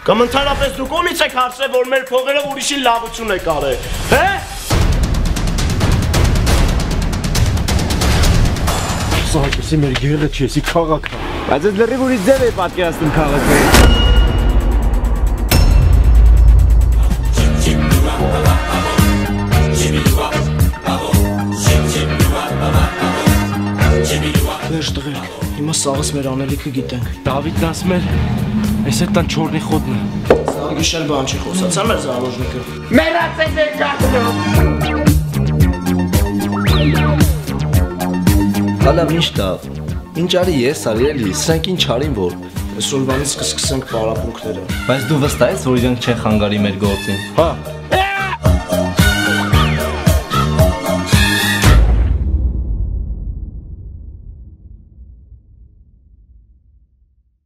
Կամ ընդհանրապես դուք ումից եք հարցրել, որ մեր փողերը ուրիշին լավություն եք արել, հե՞։ Սահակեսի մեր գեղը չի, եսի քաղաքն է։ Բայց այդ լրիվ ուրիշ ձև է պատկերացնում քաղաքը։ Վերջ տղեր, հիմա սաղս մեր անելիքը գիտենք։ Դավիթն ասում էր, այս է տան չորնի խոդն է։ Սաղ գիշեր բան չի խոսացա մեր զարոժնիկը։ Մերացեք մեր կարգնում։ Հալավ ինչ տավ, ինչ արի ես արի էլի, սրանք ինչ արին որ։ Այսօրվանից կսկսենք պարապունքները։ Բայց դու վստահ ես, որ իրանք չեն խանգարի մեր գործին։ Հա։